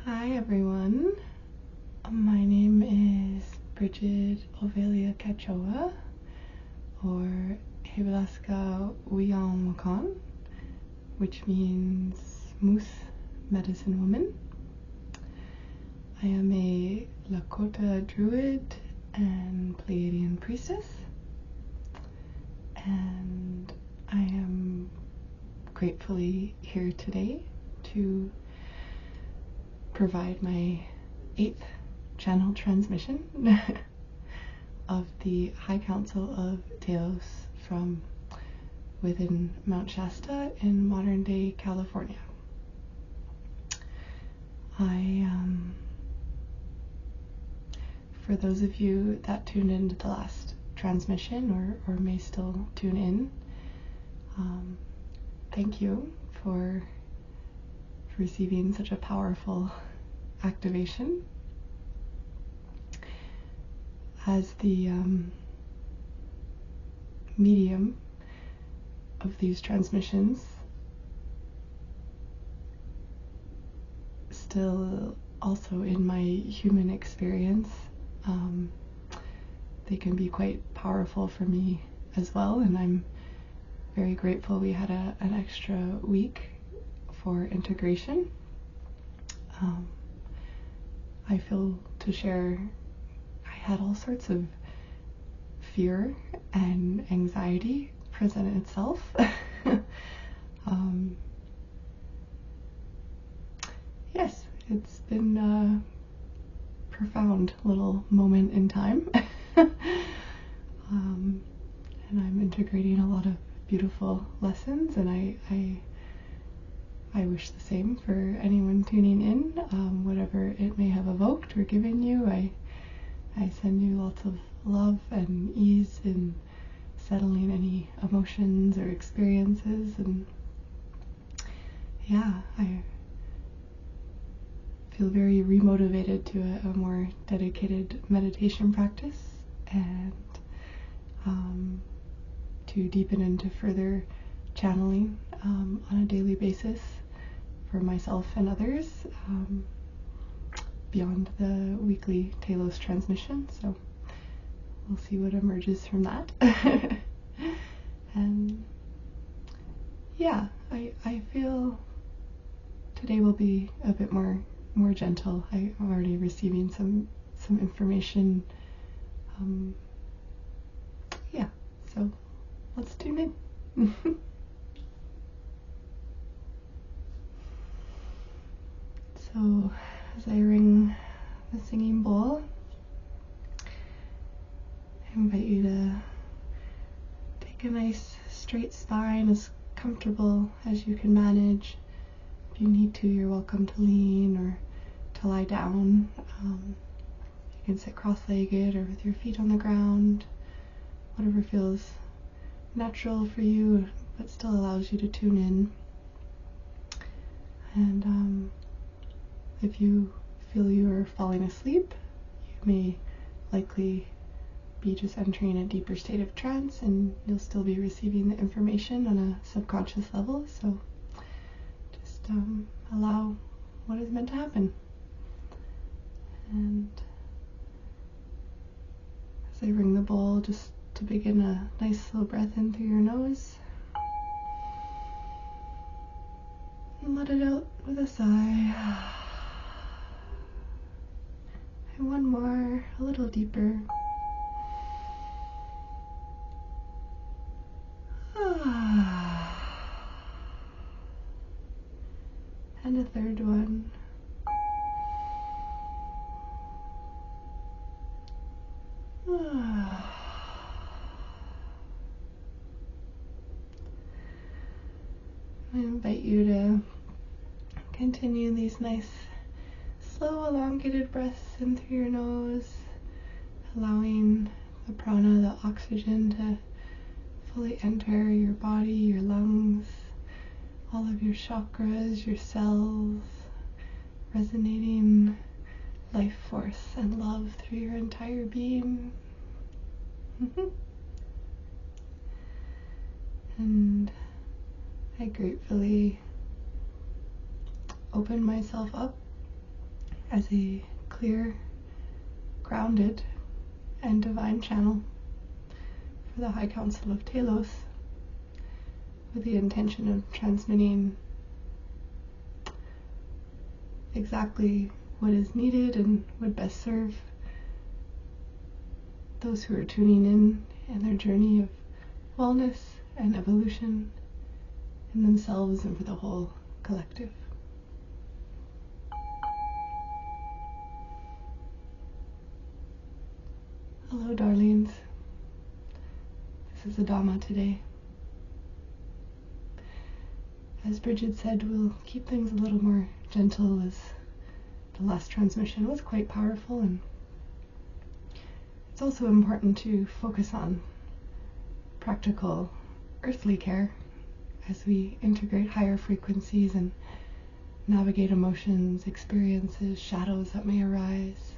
Hi everyone, my name is Brigid Ovelia Catjoa, or Hebelaska Wiyan, which means Moose Medicine Woman. I am a Lakota Druid and Pleiadian Priestess, and I am gratefully here today to provide my 8th channel transmission of the High Council of Telos from within Mount Shasta in modern-day California. For those of you that tuned into the last transmission or may still tune in, thank you for receiving such a powerful activation. As the medium of these transmissions, still also in my human experience, they can be quite powerful for me as well, and I'm very grateful we had an extra week for integration. I feel to share, I had all sorts of fear and anxiety present itself. Yes, it's been a profound little moment in time. And I'm integrating a lot of beautiful lessons, and I wish the same for anyone tuning in. Whatever it may have evoked or given you, I send you lots of love and ease in settling any emotions or experiences. And yeah, I feel very remotivated to a more dedicated meditation practice, and to deepen into further channeling on a daily basis for myself and others, beyond the weekly Telos transmission. So we'll see what emerges from that. And yeah, I feel today will be a bit more gentle. I'm already receiving some information. Yeah, so let's tune in. So as I ring the singing bowl, I invite you to take a nice straight spine, as comfortable as you can manage. If you need to, you're welcome to lean or to lie down. You can sit cross-legged or with your feet on the ground, whatever feels natural for you but still allows you to tune in. And if you feel you are falling asleep, you may likely be just entering a deeper state of trance, and you'll still be receiving the information on a subconscious level. So just allow what is meant to happen. And as I ring the bowl, just to begin, a nice slow breath in through your nose. And let it out with a sigh. And one more, a little deeper. And a third one. I invite you to continue these nice, slow, elongated breaths in through your nose, allowing the prana, the oxygen, to fully enter your body, your lungs, all of your chakras, your cells, resonating life force and love through your entire being. And I gratefully open myself up as a clear, grounded, and divine channel for the High Council of Telos, with the intention of transmitting exactly what is needed and would best serve those who are tuning in their journey of wellness and evolution in themselves and for the whole collective. Hello, darlings. This is the Dhamma today. As Brigid said, we'll keep things a little more gentle, as the last transmission was quite powerful, and it's also important to focus on practical earthly care as we integrate higher frequencies and navigate emotions, experiences, shadows that may arise.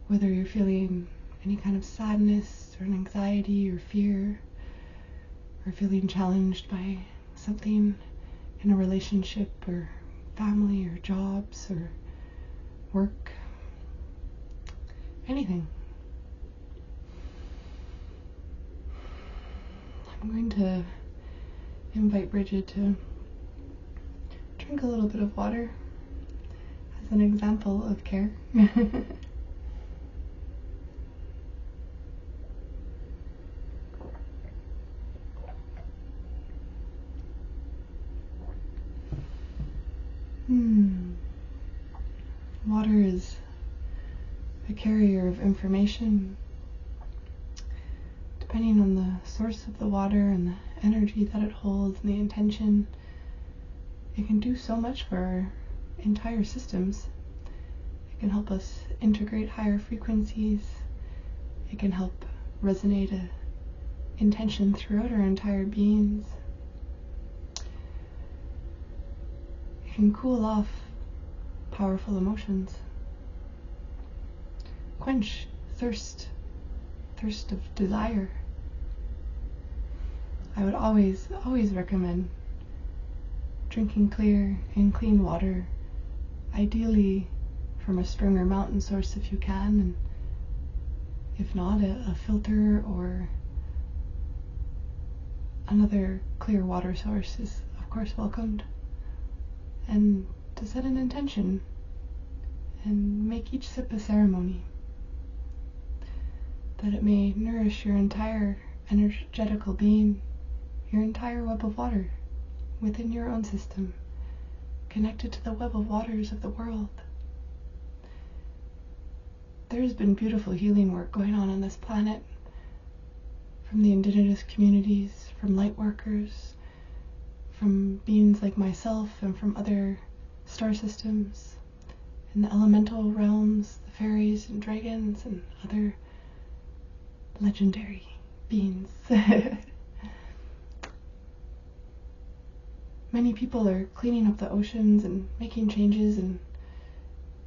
Whether you're feeling any kind of sadness or an anxiety or fear, or feeling challenged by something in a relationship or family or jobs or work, anything. I'm going to invite Brigid to drink a little bit of water as an example of care. Water is a carrier of information. Depending on the source of the water and the energy that it holds and the intention, it can do so much for our entire systems. It can help us integrate higher frequencies. It can help resonate an intention throughout our entire beings. It can cool off powerful emotions, quench thirst of desire. I would always recommend drinking clear and clean water, ideally from a spring or mountain source if you can, and if not, a filter or another clear water source is of course welcomed. And to set an intention and make each sip a ceremony, that it may nourish your entire energetical being, your entire web of water within your own system, connected to the web of waters of the world. There's been beautiful healing work going on this planet, from the indigenous communities, from light workers, from beings like myself, and from other star systems, in the elemental realms, the fairies and dragons and other legendary beings. Many people are cleaning up the oceans and making changes in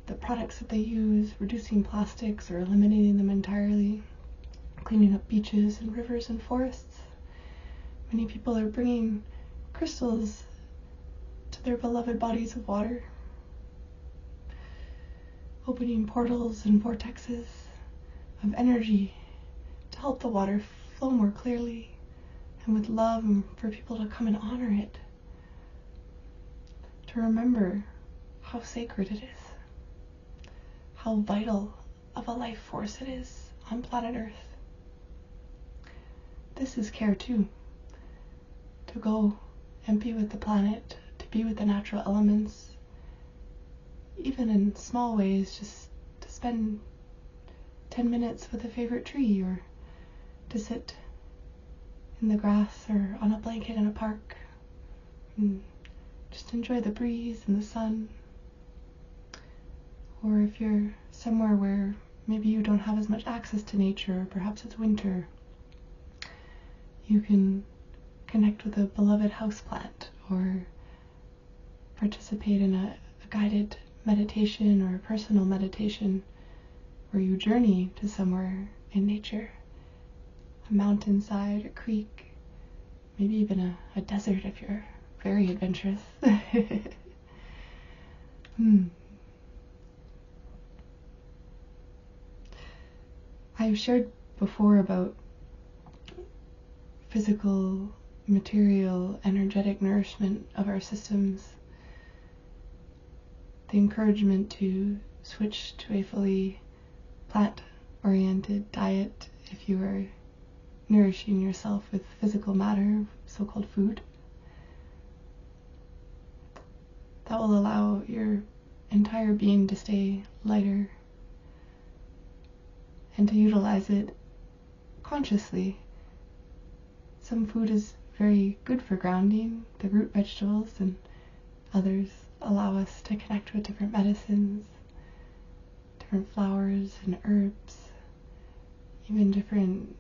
the products that they use, reducing plastics or eliminating them entirely, cleaning up beaches and rivers and forests. Many people are bringing crystals to their beloved bodies of water, opening portals and vortexes of energy to help the water flow more clearly and with love, and for people to come and honor it, to remember how sacred it is, how vital of a life force it is on planet Earth. This is care too, to go and be with the planet, to be with the natural elements, even in small ways, just to spend 10 minutes with a favorite tree, or to sit in the grass or on a blanket in a park and just enjoy the breeze and the sun. Or if you're somewhere where maybe you don't have as much access to nature, or perhaps it's winter, you can connect with a beloved houseplant, or participate in a guided meditation or a personal meditation where you journey to somewhere in nature, a mountainside, a creek, maybe even a desert if you're very adventurous. I've shared before about physical, material, energetic nourishment of our systems, the encouragement to switch to a fully plant-oriented diet if you are nourishing yourself with physical matter, so-called food. That will allow your entire being to stay lighter and to utilize it consciously. Some food is very good for grounding, the root vegetables, and others allow us to connect with different medicines, different flowers and herbs, even different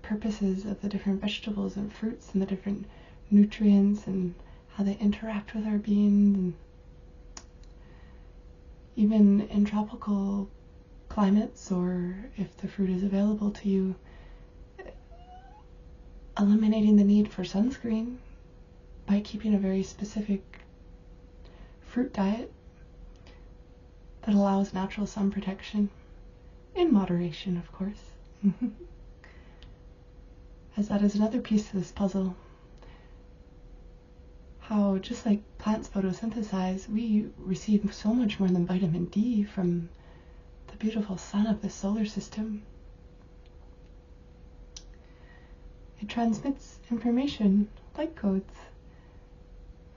purposes of the different vegetables and fruits and the different nutrients and how they interact with our being. And even in tropical climates, or if the fruit is available to you, eliminating the need for sunscreen by keeping a very specific fruit diet that allows natural sun protection, in moderation, of course. As that is another piece of this puzzle. How, just like plants photosynthesize, we receive so much more than vitamin D from the beautiful sun of the solar system. It transmits information, light codes,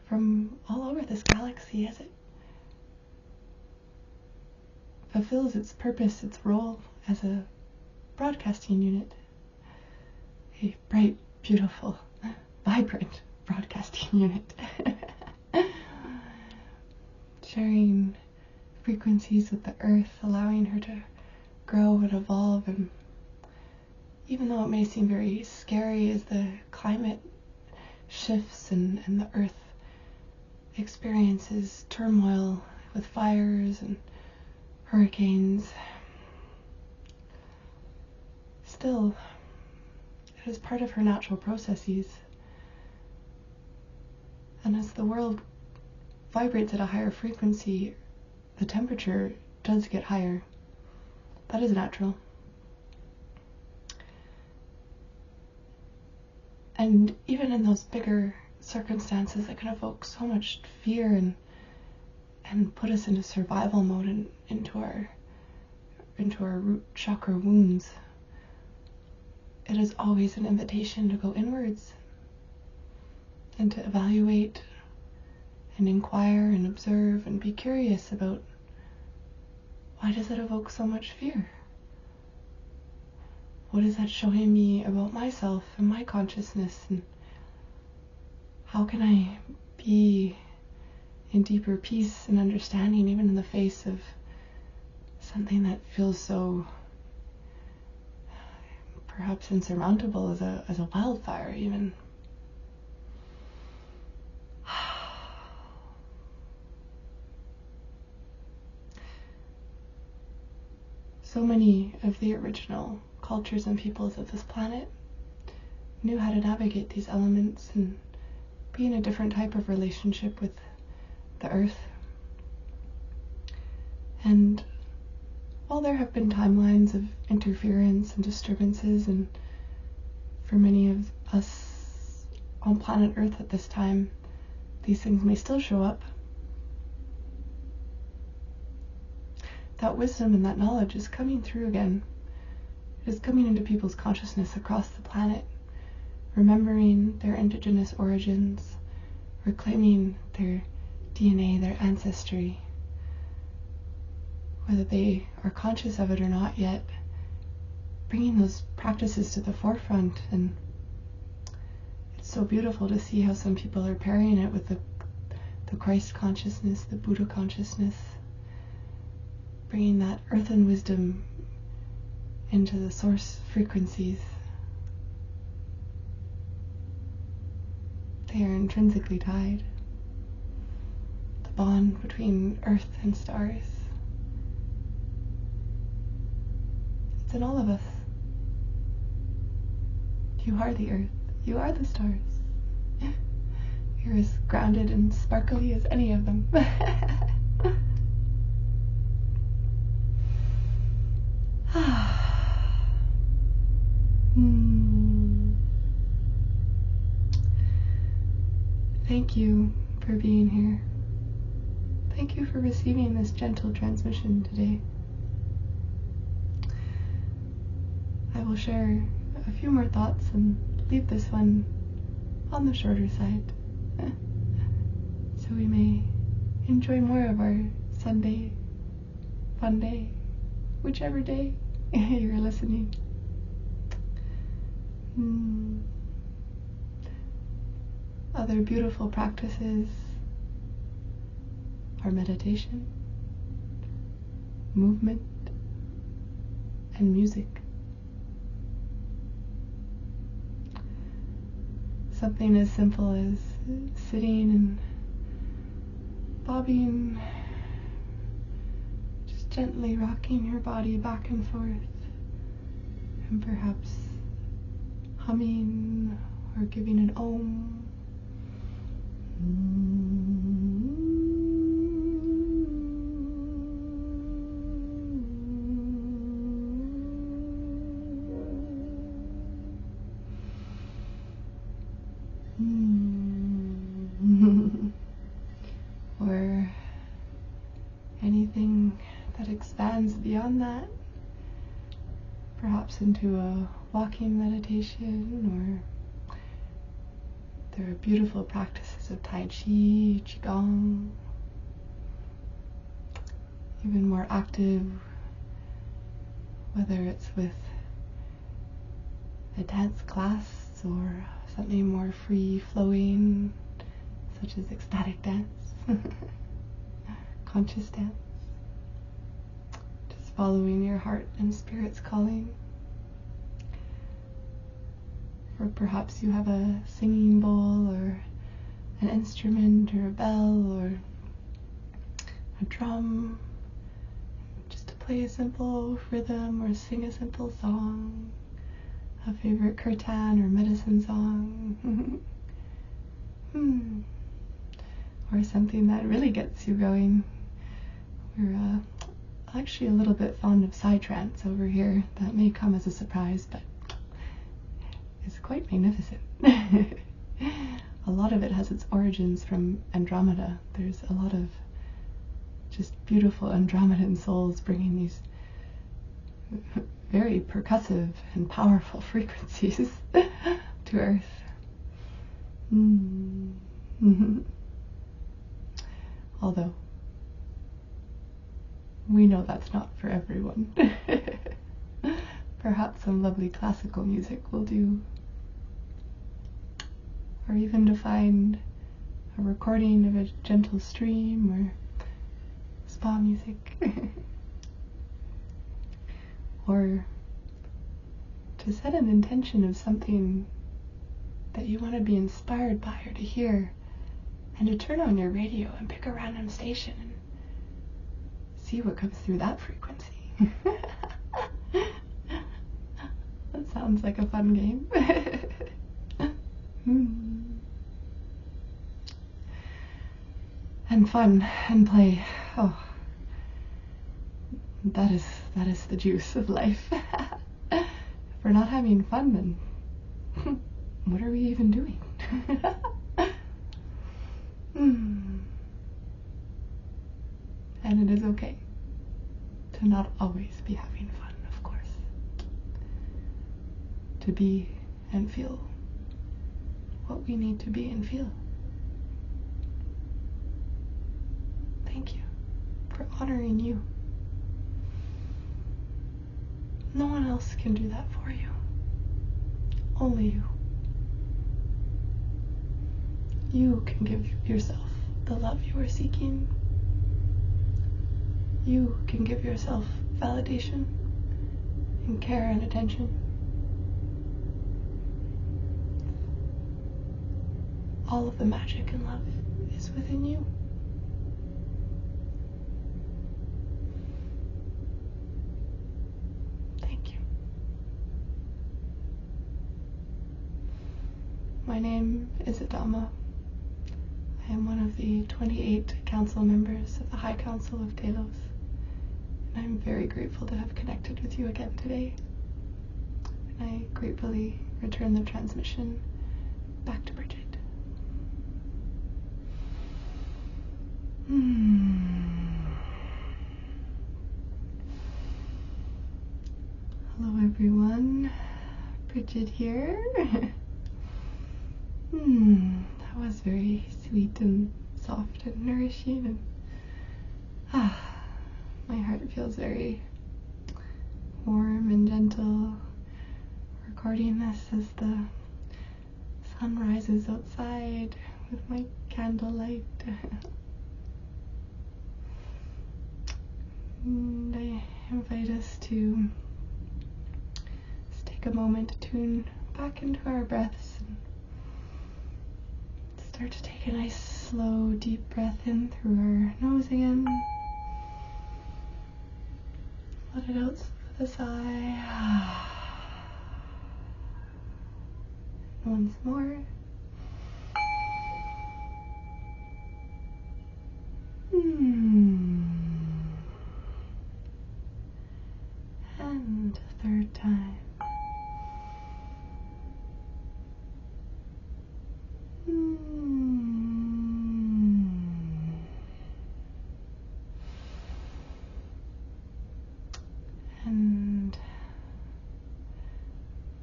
from all over this galaxy as it fulfills its purpose, its role as a broadcasting unit. A bright, beautiful, vibrant broadcasting unit. Sharing frequencies with the earth, allowing her to grow and evolve. And even though it may seem very scary as the climate shifts and the earth experiences turmoil with fires and hurricanes, still it is part of her natural processes. And as the world vibrates at a higher frequency, the temperature does get higher. That is natural. And even in those bigger circumstances that can evoke so much fear and put us into survival mode and into our root chakra wounds, it is always an invitation to go inwards and to evaluate and inquire and observe and be curious about, why does it evoke so much fear? What is that showing me about myself and my consciousness? And how can I be in deeper peace and understanding even in the face of something that feels so perhaps insurmountable as a wildfire even? So many of the original cultures and peoples of this planet knew how to navigate these elements and be in a different type of relationship with the earth. And while there have been timelines of interference and disturbances, and for many of us on planet Earth at this time, these things may still show up, that wisdom and that knowledge is coming through again. It is coming into people's consciousness across the planet, remembering their indigenous origins, reclaiming their DNA, their ancestry, whether they are conscious of it or not yet, bringing those practices to the forefront. And it's so beautiful to see how some people are pairing it with the Christ consciousness, the Buddha consciousness, bringing that earthen wisdom into the source frequencies. They are intrinsically tied. The bond between earth and stars. It's in all of us. You are the earth. You are the stars. You're as grounded and sparkly as any of them. thank you for receiving this gentle transmission today. I will share a few more thoughts and leave this one on the shorter side, so we may enjoy more of our Sunday fun day, whichever day you're listening. Other beautiful practices are meditation, movement, and music. Something as simple as sitting and bobbing, just gently rocking your body back and forth, and perhaps humming or giving an om. Or anything that expands beyond that, perhaps into a walking meditation, or there are beautiful practices of Tai Chi, Qigong, even more active, whether it's with a dance class or something more free-flowing, such as ecstatic dance, conscious dance, just following your heart and spirit's calling. Or perhaps you have a singing bowl or an instrument or a bell or a drum, just to play a simple rhythm or sing a simple song, a favorite kirtan or medicine song, or something that really gets you going. We're actually a little bit fond of psytrance over here. That may come as a surprise, but it's quite magnificent. A lot of it has its origins from Andromeda. There's a lot of just beautiful Andromedan souls bringing these very percussive and powerful frequencies to Earth. Although, we know that's not for everyone. Perhaps some lovely classical music will do. Or even to find a recording of a gentle stream or spa music. Or to set an intention of something that you want to be inspired by or to hear, and to turn on your radio and pick a random station and see what comes through that frequency. That sounds like a fun game. And fun and play. Oh, that is the juice of life. If we're not having fun, then what are we even doing? And it is okay to not always be having fun, of course. To be and feel what we need to be and feel. Thank you for honoring you. No one else can do that for you. Only you. You can give yourself the love you are seeking. You can give yourself validation and care and attention. All of the magic and love is within you. Thank you. My name is Adama. I am one of the 28 council members of the High Council of Telos, and I'm very grateful to have connected with you again today. And I gratefully return the transmission back to Brigid. Brigid here. That was very sweet and soft and nourishing, and my heart feels very warm and gentle recording this as the sun rises outside with my candlelight. And I invite us to just take a moment to tune back into our breaths and start to take a nice slow deep breath in through our nose again. Let it out with a sigh. Once more. And a third time. And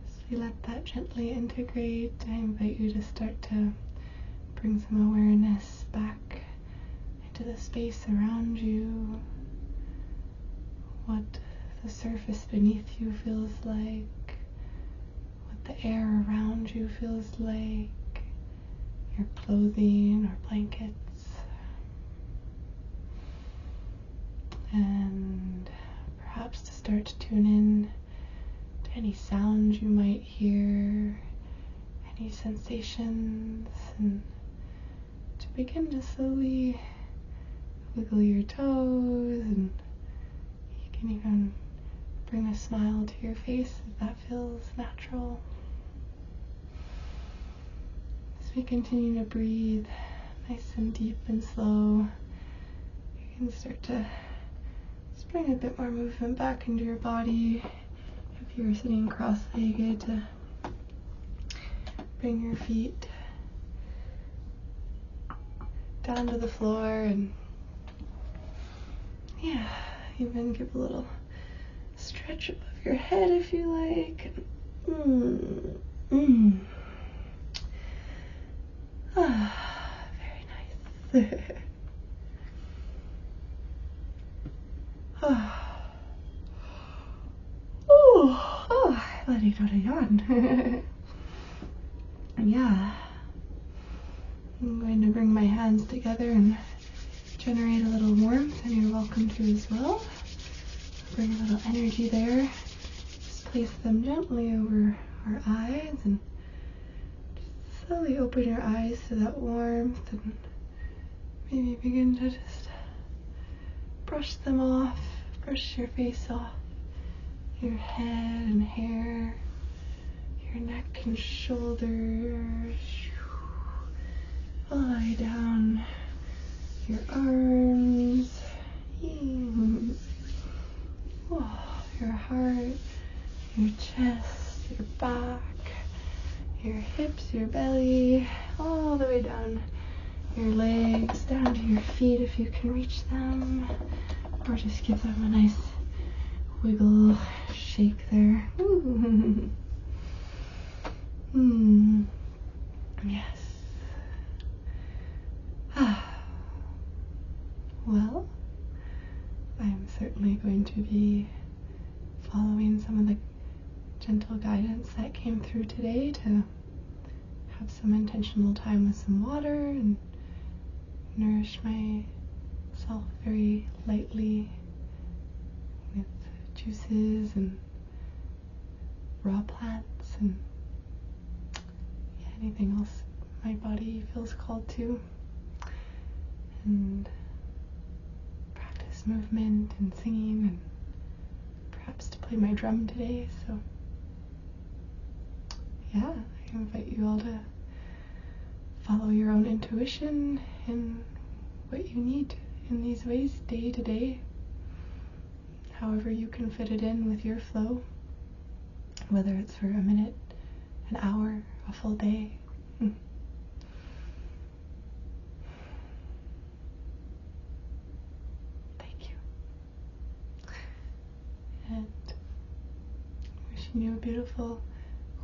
as we let that gently integrate, I invite you to start to bring some awareness back into the space around you, what the surface beneath you feels like, what the air around you feels like, your clothing or blankets, and perhaps to start to tune in to any sounds you might hear, any sensations, and to begin to slowly wiggle your toes, and you can even bring a smile to your face if that feels natural. As we continue to breathe nice and deep and slow, you can start to just bring a bit more movement back into your body. If you're sitting cross-legged, to bring your feet down to the floor, and even give a little stretch above your head if you like. Very nice. Letting out a yawn. I'm going to bring my hands together and generate a little warmth, and you're welcome to as well. Bring a little energy there. Just place them gently over our eyes, and just slowly open your eyes to that warmth, and maybe begin to just brush them off, brush your face off, your head and hair, your neck and shoulders, all the way down your arms, your heart, your chest, your back, your hips, your belly, all the way down your legs, down to your feet if you can reach them, or just give them a nice wiggle, shake there. Yes. Well, I'm certainly going to be following some of the gentle guidance that came through today to have some intentional time with some water and nourish myself very lightly with juices and raw plants and anything else my body feels called to, and practice movement and singing, and perhaps to play my drum today. So I invite you all to follow your own intuition and what you need in these ways day to day, however you can fit it in with your flow, whether it's for a minute, an hour, a full day. Thank you. And wishing you a beautiful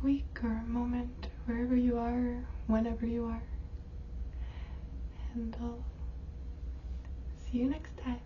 week or a moment, wherever you are, whenever you are. And I'll see you next time.